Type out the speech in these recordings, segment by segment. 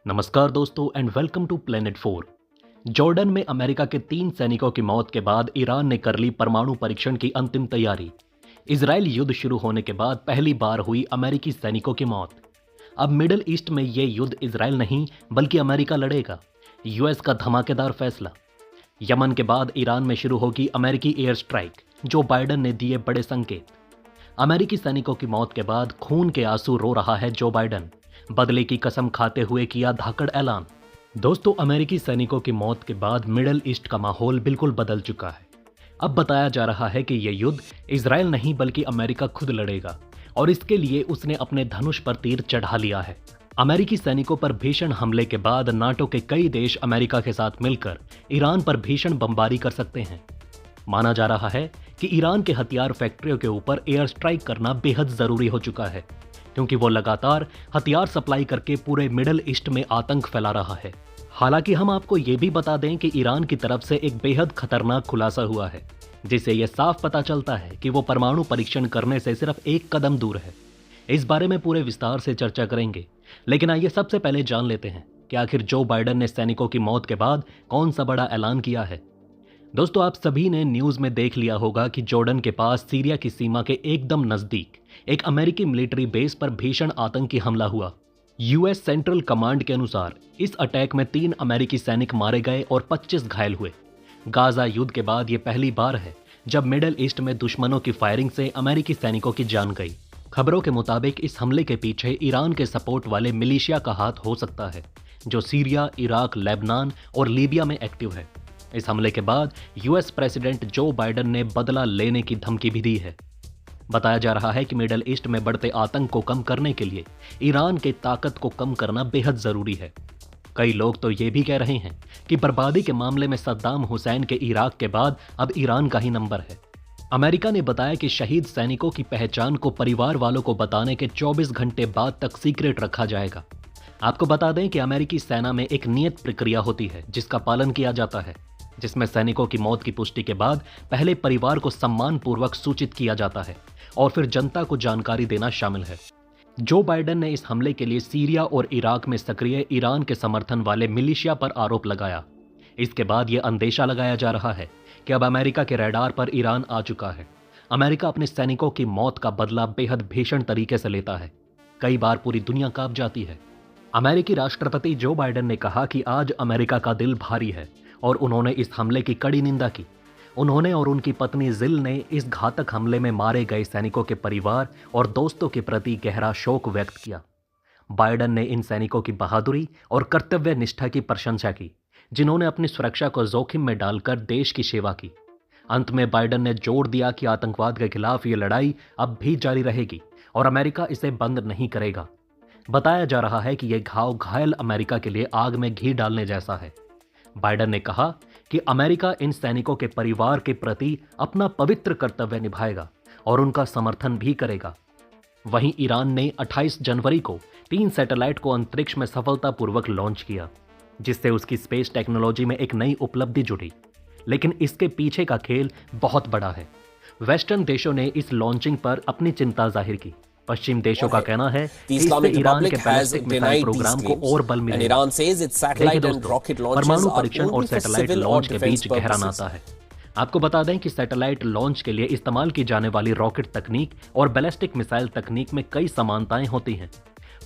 नमस्कार दोस्तों and welcome to planet 4। Jordan में अमेरिका के 3 सैनिकों की मौत के बाद ईरान ने कर ली परमाणु परीक्षण की अंतिम तैयारी। इजरायल युद्ध शुरू होने के बाद पहली बार हुई अमेरिकी सैनिकों की मौत। अब मिडिल ईस्ट में ये युद्ध इजरायल नहीं बल्कि अमेरिका लड़ेगा। यूएस का धमाकेदार फैसला। यमन के बाद ईरान में शुरू होगी अमेरिकी एयर स्ट्राइक, जो बाइडन ने दिए बड़े संकेत। अमेरिकी सैनिकों की मौत के बाद खून के आंसू रो रहा है जो बाइडन। बदले की कसम खाते हुए किया धाकड़ ऐलान। दोस्तों, अमेरिकी सैनिकों की मौत के बाद मिडिल ईस्ट का माहौल बिल्कुल बदल चुका है। अब बताया जा रहा है कि यह युद्ध इजरायल नहीं बल्कि अमेरिका खुद लड़ेगा और इसके लिए उसने अपने धनुष पर तीर चढ़ा लिया है। अमेरिकी सैनिकों पर भीषण हमले के बाद नाटो के कई देश अमेरिका के साथ मिलकर ईरान पर भीषण बमबारी कर सकते हैं। माना जा रहा है कि ईरान के हथियार फैक्ट्रियों के ऊपर एयर स्ट्राइक करना बेहद जरूरी हो चुका है, क्योंकि वो लगातार हथियार सप्लाई करके पूरे मिडिल ईस्ट में आतंक फैला रहा है। हालांकि हम आपको ये भी बता दें कि ईरान की तरफ से एक बेहद खतरनाक खुलासा हुआ है, जिससे यह साफ पता चलता है कि वो परमाणु परीक्षण करने से सिर्फ एक कदम दूर है। इस बारे में पूरे विस्तार से चर्चा करेंगे, लेकिन आइए सबसे पहले जान लेते हैं कि आखिर जो बाइडन ने सैनिकों की मौत के बाद कौन सा बड़ा ऐलान किया है। दोस्तों, आप सभी ने न्यूज में देख लिया होगा कि जॉर्डन के पास सीरिया की सीमा के एकदम नजदीक एक अमेरिकी मिलिट्री बेस पर भीषण आतंकी हमला हुआ। यूएस सेंट्रल कमांड के अनुसार इस अटैक में 3 अमेरिकी सैनिक मारे गए और 25 घायल हुए। गाजा युद्ध के बाद यह पहली बार है जब मिडिल ईस्ट में दुश्मनों की फायरिंग से अमेरिकी सैनिकों की जान गई। खबरों के मुताबिक इस हमले के पीछे ईरान के सपोर्ट वाले मिलिशिया का हाथ हो सकता है, जो सीरिया, इराक, लेबनान और लीबिया में एक्टिव है। इस हमले के बाद यूएस प्रेसिडेंट जो बाइडन ने बदला लेने की धमकी भी दी है। बताया जा रहा है कि मिडिल ईस्ट में बढ़ते आतंक को कम करने के लिए ईरान की ताकत को कम करना बेहद जरूरी है। कई लोग तो ये भी कह रहे हैं कि बर्बादी के मामले में सद्दाम हुसैन के इराक के बाद अब ईरान का ही नंबर है। अमेरिका ने बताया कि शहीद सैनिकों की पहचान को परिवार वालों को बताने के 24 घंटे बाद तक सीक्रेट रखा जाएगा। आपको बता दें कि अमेरिकी सेना में एक नियत प्रक्रिया होती है जिसका पालन किया जाता है, जिसमें सैनिकों की मौत की पुष्टि के बाद पहले परिवार को सम्मानपूर्वक सूचित किया जाता है और फिर जनता को जानकारी देना शामिल है। जो बाइडन ने इस हमले के लिए सीरिया और इराक में सक्रिय ईरान के समर्थन वाले मिलिशिया पर आरोप लगाया। इसके बाद यह अंदेशा लगाया जा रहा है कि अब अमेरिका के रडार पर ईरान आ चुका है। अमेरिका अपने सैनिकों की मौत का बदला बेहद भीषण तरीके से लेता है। कई बार पूरी दुनिया कांप जाती है। अमेरिकी राष्ट्रपति जो बाइडन ने कहा कि आज अमेरिका का दिल भारी है और उन्होंने इस हमले की कड़ी निंदा की। उन्होंने और उनकी पत्नी जिल ने इस घातक हमले में मारे गए सैनिकों के परिवार और दोस्तों के प्रति गहरा शोक व्यक्त किया। बाइडन ने इन सैनिकों की बहादुरी और कर्तव्य निष्ठा की प्रशंसा की, जिन्होंने अपनी सुरक्षा को जोखिम में डालकर देश की सेवा की। अंत में बाइडन ने जोर दिया कि आतंकवाद के खिलाफ ये लड़ाई अब भी जारी रहेगी और अमेरिका इसे बंद नहीं करेगा। बताया जा रहा है कि यह घाव घायल अमेरिका के लिए आग में घी डालने जैसा है। बाइडन ने कहा कि अमेरिका इन सैनिकों के परिवार के प्रति अपना पवित्र कर्तव्य निभाएगा और उनका समर्थन भी करेगा। वहीं ईरान ने 28 जनवरी को 3 सैटेलाइट को अंतरिक्ष में सफलतापूर्वक लॉन्च किया, जिससे उसकी स्पेस टेक्नोलॉजी में एक नई उपलब्धि जुड़ी। लेकिन इसके पीछे का खेल बहुत बड़ा है। वेस्टर्न देशों ने इस लॉन्चिंग पर अपनी चिंता जाहिर की। पश्चिम देशों का कहना है कि इससे ईरान के बैलिस्टिक मिसाइल प्रोग्राम को और बल मिलेगा। परमाणु परीक्षण और सैटेलाइट लॉन्च के बीच गहरा नाता है। आपको बता दें कि सैटेलाइट लॉन्च के लिए इस्तेमाल की जाने वाली रॉकेट तकनीक और बैलिस्टिक मिसाइल तकनीक में कई समानताएं होती हैं।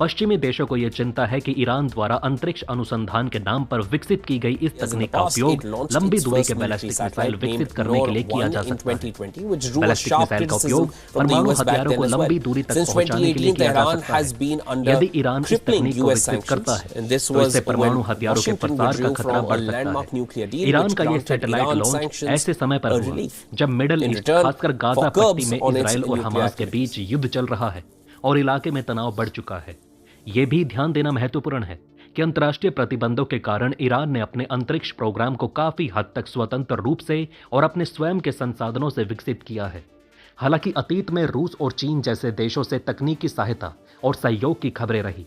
पश्चिमी देशों को यह चिंता है कि ईरान द्वारा अंतरिक्ष अनुसंधान के नाम पर विकसित की गई इस तकनीक का उपयोग लंबी दूरी के बैलिस्टिक मिसाइल विकसित करने के लिए किया जा सकता है। बैलिस्टिक मिसाइल का उपयोग परमाणु हथियारों को लंबी दूरी तक पहुंचाने के लिए किया जा सकता है। यदि ईरान इस तकनीक को विकसित करता है तो इससे परमाणु हथियारों के प्रसार का खतरा बढ़ सकता है। ईरान का यह सैटेलाइट लॉन्च ऐसे समय पर हुआ जब मिडिल ईस्ट, खासकर गाजा पट्टी में इजराइल और हमास के बीच युद्ध चल रहा है और इलाके में तनाव बढ़ चुका है। यह भी ध्यान देना महत्वपूर्ण है कि अंतर्राष्ट्रीय प्रतिबंधों के कारण ईरान ने अपने अंतरिक्ष प्रोग्राम को काफी हद तक स्वतंत्र रूप से और अपने स्वयं के संसाधनों से विकसित किया है। हालांकि अतीत में रूस और चीन जैसे देशों से तकनीकी सहायता और सहयोग की खबरें रही।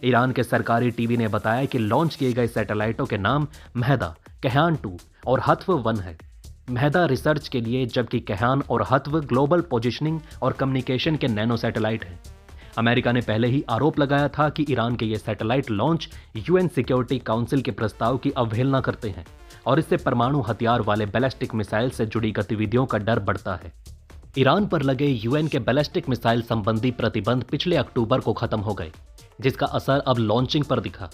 ईरान के सरकारी टीवी ने बताया कि लॉन्च किए गए सैटेलाइटों के नाम महदा, कयान 2 और हत्व 1 है। महदा रिसर्च के लिए, जबकि कयान और हत्व ग्लोबल पोजिशनिंग और कम्युनिकेशन के नैनो सैटेलाइट हैं। अमेरिका ने पहले ही आरोप लगाया था कि ईरान के ये satellite launch UN security council के प्रस्ताव की अवहेलना करते हैं और इससे परमाणु हथियार वाले बैलिस्टिक मिसाइल से जुड़ी गतिविधियों का डर बढ़ता है। ईरान पर लगे यूएन के बैलिस्टिक मिसाइल संबंधी प्रतिबंध पिछले अक्टूबर को खत्म हो गए, जिसका असर अब लॉन्चिंग पर दिखा।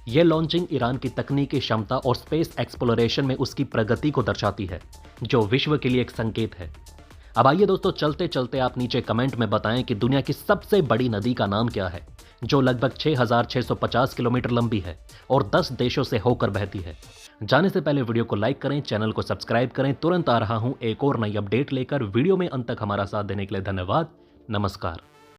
यह लॉन्चिंग ईरान की तकनीकी क्षमता और स्पेस एक्सप्लोरेशन में उसकी प्रगति को दर्शाती है, जो विश्व के लिए एक संकेत है। अब आइए दोस्तों, चलते चलते आप नीचे कमेंट में बताएं कि दुनिया की सबसे बड़ी नदी का नाम क्या है, जो लगभग 6,650 किलोमीटर लंबी है और 10 देशों से होकर बहती है। जाने से पहले वीडियो को लाइक करें, चैनल को सब्सक्राइब करें। तुरंत आ रहा हूं एक और नई अपडेट लेकर। वीडियो में अंत तक हमारा साथ देने के लिए धन्यवाद। नमस्कार।